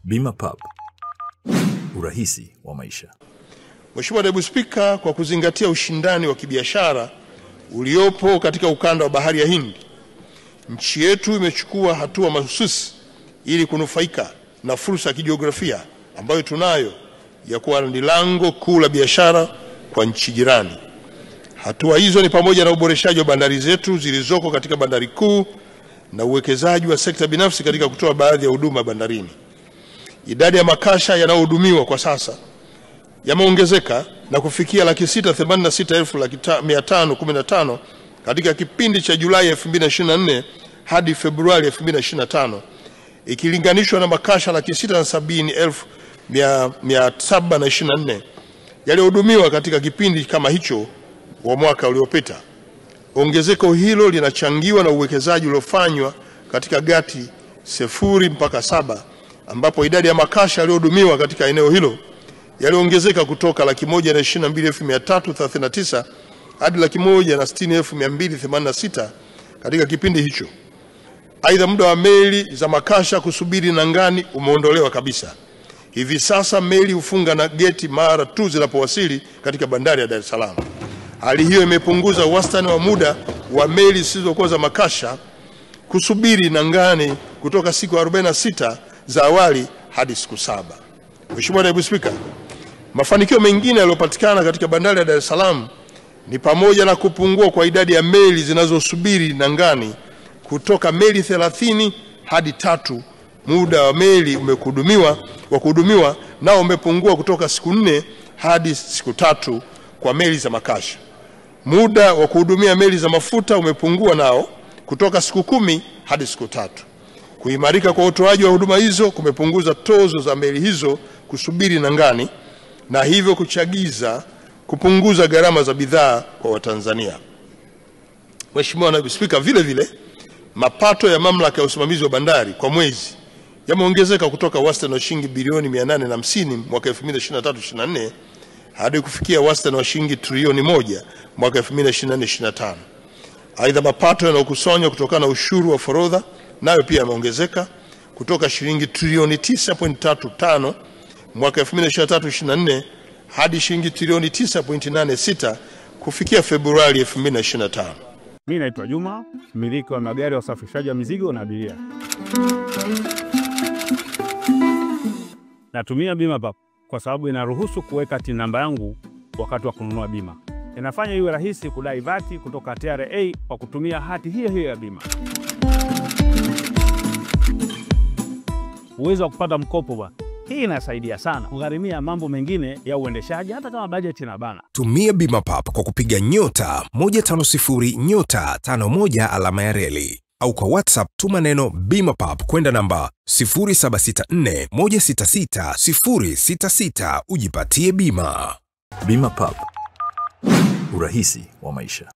Bima Pub, urahisi wa maisha. Mheshimiwa Naibu Spika, kwa kuzingatia ushindani wa kibiashara uliopo katika ukanda wa Bahari ya Hindi, nchi yetu imechukua hatua mahususi ili kunufaika na fursa ya kijiografia ambayo tunayo ya kuwa ni lango kuu la biashara kwa nchi jirani. Hatua hizo ni pamoja na uboreshaji wa bandari zetu zilizoko katika bandari kuu na uwekezaji wa sekta binafsi katika kutoa baadhi ya huduma bandarini. Idadi ya makasha yanayohudumiwa kwa sasa yameongezeka na kufikia 686,515 katika kipindi cha Julai 2024 hadi Februari 2025, ikilinganishwa na makasha 670,724 yaliyohudumiwa katika kipindi kama hicho wa mwaka uliopita. Ongezeko hilo linachangiwa na uwekezaji uliofanywa katika gati 0 mpaka 7, ambapo idadi ya makasha yaliyohudumiwa katika eneo hilo yaliongezeka kutoka 122,339 hadi 160,286 katika kipindi hicho. Aidha, muda wa meli za makasha kusubiri nangani umeondolewa kabisa. Hivi sasa meli hufunga na geti mara tu zinapowasili katika bandari ya Dar es Salaam. Hali hiyo imepunguza wastani wa muda wa meli zisizokuwa za makasha kusubiri nangani kutoka siku 46 za awali hadi siku 7. Mheshimiwa Naibu Spika, mafanikio mengine yaliyopatikana katika bandari ya Dar es Salaam ni pamoja na kupungua kwa idadi ya meli zinazosubiri nangani kutoka meli 30 hadi 3. Muda wa meli kuhudumiwa nao umepungua kutoka siku 4 hadi siku 3 kwa meli za makasha. Muda wa kuhudumia meli za mafuta umepungua nao kutoka siku 10 hadi siku 3. Kuimarika kwa utoaji wa huduma hizo kumepunguza tozo za meli hizo kusubiri nangani na hivyo kuchagiza kupunguza gharama za bidhaa kwa Watanzania. Mheshimiwa Naibu Spika, vile vile mapato ya mamlaka ya usimamizi wa bandari kwa mwezi yameongezeka kutoka wastani wa shilingi bilioni 850 mwaka 2023/24 hadi kufikia wastani wa shilingi trilioni 1 mwaka 2024/25. Aidha, mapato yanayokusanywa kutokana na ushuru wa forodha nayo pia yameongezeka kutoka shilingi trilioni 9.35 mwaka 2023/24 hadi shilingi trilioni 9.86 kufikia Februari 2025. Mimi naitwa Juma, mmiliki wa magari ya usafirishaji wa mizigo na abiria. Natumia Bima Pub kwa sababu inaruhusu kuweka TIN namba yangu wakati wa kununua bima. Inafanya iwe rahisi kudai vati kutoka TRA kwa kutumia hati hiyo hiyo ya bima. Uwezo wa kupata mkopo bwana. Hii inasaidia sana kugharimia mambo mengine ya uendeshaji hata kama bajeti inabana. Tumia Bima Pub kwa kupiga *150*51 alama ya reli au kwa WhatsApp tuma neno Bima Pub kwenda namba 0764166066 ujipatie bima. Bima Pub, urahisi wa maisha.